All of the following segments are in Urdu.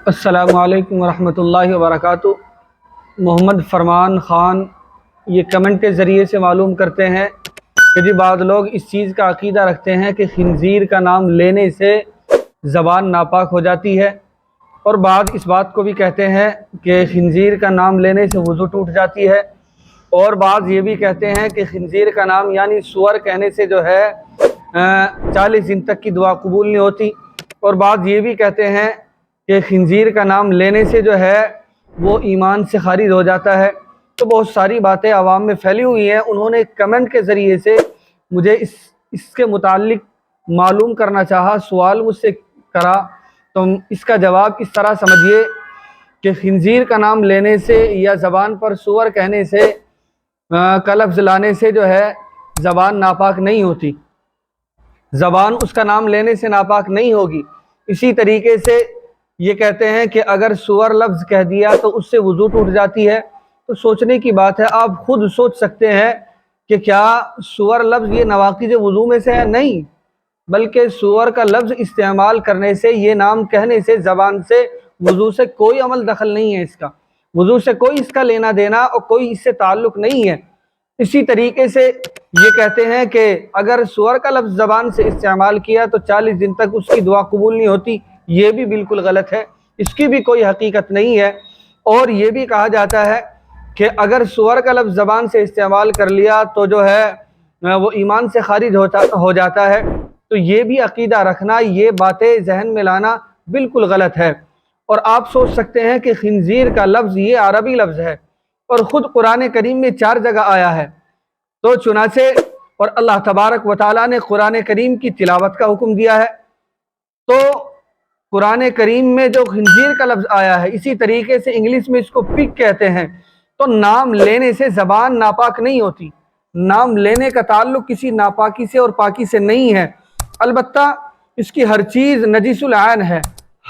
السلام علیکم ورحمۃ اللہ وبرکاتہ۔ محمد فرمان خان یہ کمنٹ کے ذریعے سے معلوم کرتے ہیں کہ جی بعض لوگ اس چیز کا عقیدہ رکھتے ہیں کہ خنزیر کا نام لینے سے زبان ناپاک ہو جاتی ہے، اور بعض اس بات کو بھی کہتے ہیں کہ خنزیر کا نام لینے سے وضو ٹوٹ جاتی ہے، اور بعض یہ بھی کہتے ہیں کہ خنزیر کا نام یعنی سور کہنے سے جو ہے 40 دن تک کی دعا قبول نہیں ہوتی، اور بعض یہ بھی کہتے ہیں کہ خنزیر کا نام لینے سے جو ہے وہ ایمان سے خارج ہو جاتا ہے۔ تو بہت ساری باتیں عوام میں پھیلی ہوئی ہیں۔ انہوں نے کمنٹ کے ذریعے سے مجھے اس کے متعلق معلوم کرنا چاہا، سوال مجھ سے کرا، تو اس کا جواب اس طرح سمجھیے کہ خنزیر کا نام لینے سے یا زبان پر سور کہنے سے کا لفظ لانے سے جو ہے زبان ناپاک نہیں ہوتی، زبان اس کا نام لینے سے ناپاک نہیں ہوگی۔ اسی طریقے سے یہ کہتے ہیں کہ اگر سور لفظ کہہ دیا تو اس سے وضو ٹوٹ جاتی ہے۔ تو سوچنے کی بات ہے، آپ خود سوچ سکتے ہیں کہ کیا سور لفظ یہ نواقض وضو میں سے ہے؟ نہیں، بلکہ سور کا لفظ استعمال کرنے سے، یہ نام کہنے سے زبان سے وضو سے کوئی عمل دخل نہیں ہے، اس کا وضو سے کوئی اس کا لینا دینا اور کوئی اس سے تعلق نہیں ہے۔ اسی طریقے سے یہ کہتے ہیں کہ اگر سور کا لفظ زبان سے استعمال کیا تو 40 دن تک اس کی دعا قبول نہیں ہوتی، یہ بھی بالکل غلط ہے، اس کی بھی کوئی حقیقت نہیں ہے۔ اور یہ بھی کہا جاتا ہے کہ اگر سور کا لفظ زبان سے استعمال کر لیا تو جو ہے وہ ایمان سے خارج ہو جاتا ہے۔ تو یہ بھی عقیدہ رکھنا، یہ باتیں ذہن میں لانا بالکل غلط ہے۔ اور آپ سوچ سکتے ہیں کہ خنزیر کا لفظ یہ عربی لفظ ہے اور خود قرآن کریم میں 4 جگہ آیا ہے، تو چنانچہ اور اللہ تبارک و تعالیٰ نے قرآن کریم کی تلاوت کا حکم دیا ہے، تو قرآن کریم میں جو خنزیر کا لفظ آیا ہے، اسی طریقے سے انگلش میں اس کو پگ کہتے ہیں، تو نام لینے سے زبان ناپاک نہیں ہوتی، نام لینے کا تعلق کسی ناپاکی سے اور پاکی سے نہیں ہے۔ البتہ اس کی ہر چیز نجس العین ہے،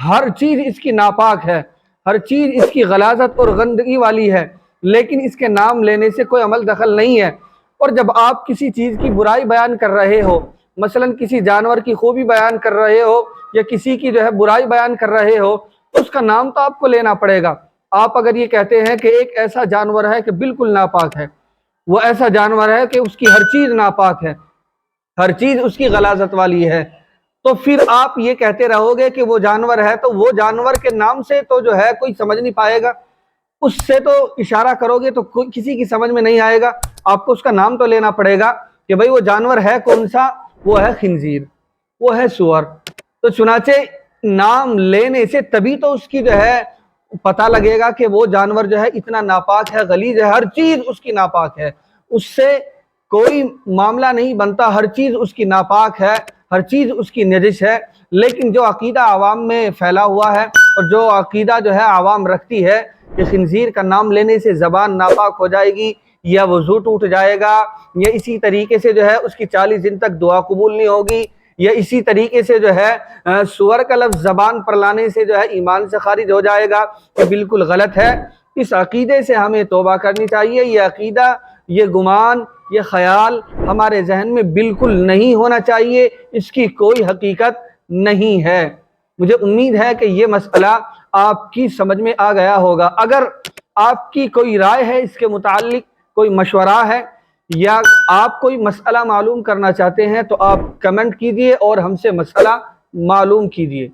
ہر چیز اس کی ناپاک ہے، ہر چیز اس کی غلاظت اور گندگی والی ہے، لیکن اس کے نام لینے سے کوئی عمل دخل نہیں ہے۔ اور جب آپ کسی چیز کی برائی بیان کر رہے ہو، مثلا کسی جانور کی خوبی بیان کر رہے ہو یا کسی کی جو ہے برائی بیان کر رہے ہو، تو اس کا نام تو آپ کو لینا پڑے گا۔ آپ اگر یہ کہتے ہیں کہ ایک ایسا جانور ہے کہ بالکل ناپاک ہے، وہ ایسا جانور ہے کہ اس کی ہر چیز ناپاک ہے، ہر چیز اس کی غلاظت والی ہے، تو پھر آپ یہ کہتے رہو گے کہ وہ جانور ہے، تو وہ جانور کے نام سے تو جو ہے کوئی سمجھ نہیں پائے گا، اس سے تو اشارہ کرو گے تو کسی کی سمجھ میں نہیں آئے گا۔ آپ کو اس کا نام تو لینا پڑے گا کہ بھئی وہ جانور ہے کون سا، وہ ہے خنزیر، وہ ہے سور۔ تو چنانچہ نام لینے سے تبھی تو اس کی جو ہے پتہ لگے گا کہ وہ جانور جو ہے اتنا ناپاک ہے، غلیظ ہے، ہر چیز اس کی ناپاک ہے، اس سے کوئی معاملہ نہیں بنتا، ہر چیز اس کی ناپاک ہے، ہر چیز اس کی نجس ہے۔ لیکن جو عقیدہ عوام میں پھیلا ہوا ہے اور جو عقیدہ جو ہے عوام رکھتی ہے کہ خنزیر کا نام لینے سے زبان ناپاک ہو جائے گی یا وضو ٹوٹ جائے گا، یا اسی طریقے سے جو ہے اس کی 40 دن تک دعا قبول نہیں ہوگی، یا اسی طریقے سے جو ہے سور کا لفظ زبان پر لانے سے جو ہے ایمان سے خارج ہو جائے گا، یہ بالکل غلط ہے۔ اس عقیدے سے ہمیں توبہ کرنی چاہیے۔ یہ عقیدہ، یہ گمان، یہ خیال ہمارے ذہن میں بالکل نہیں ہونا چاہیے، اس کی کوئی حقیقت نہیں ہے۔ مجھے امید ہے کہ یہ مسئلہ آپ کی سمجھ میں آ گیا ہوگا۔ اگر آپ کی کوئی رائے ہے اس کے متعلق، کوئی مشورہ ہے، یا آپ کوئی مسئلہ معلوم کرنا چاہتے ہیں تو آپ کمنٹ کیجئے اور ہم سے مسئلہ معلوم کیجئے۔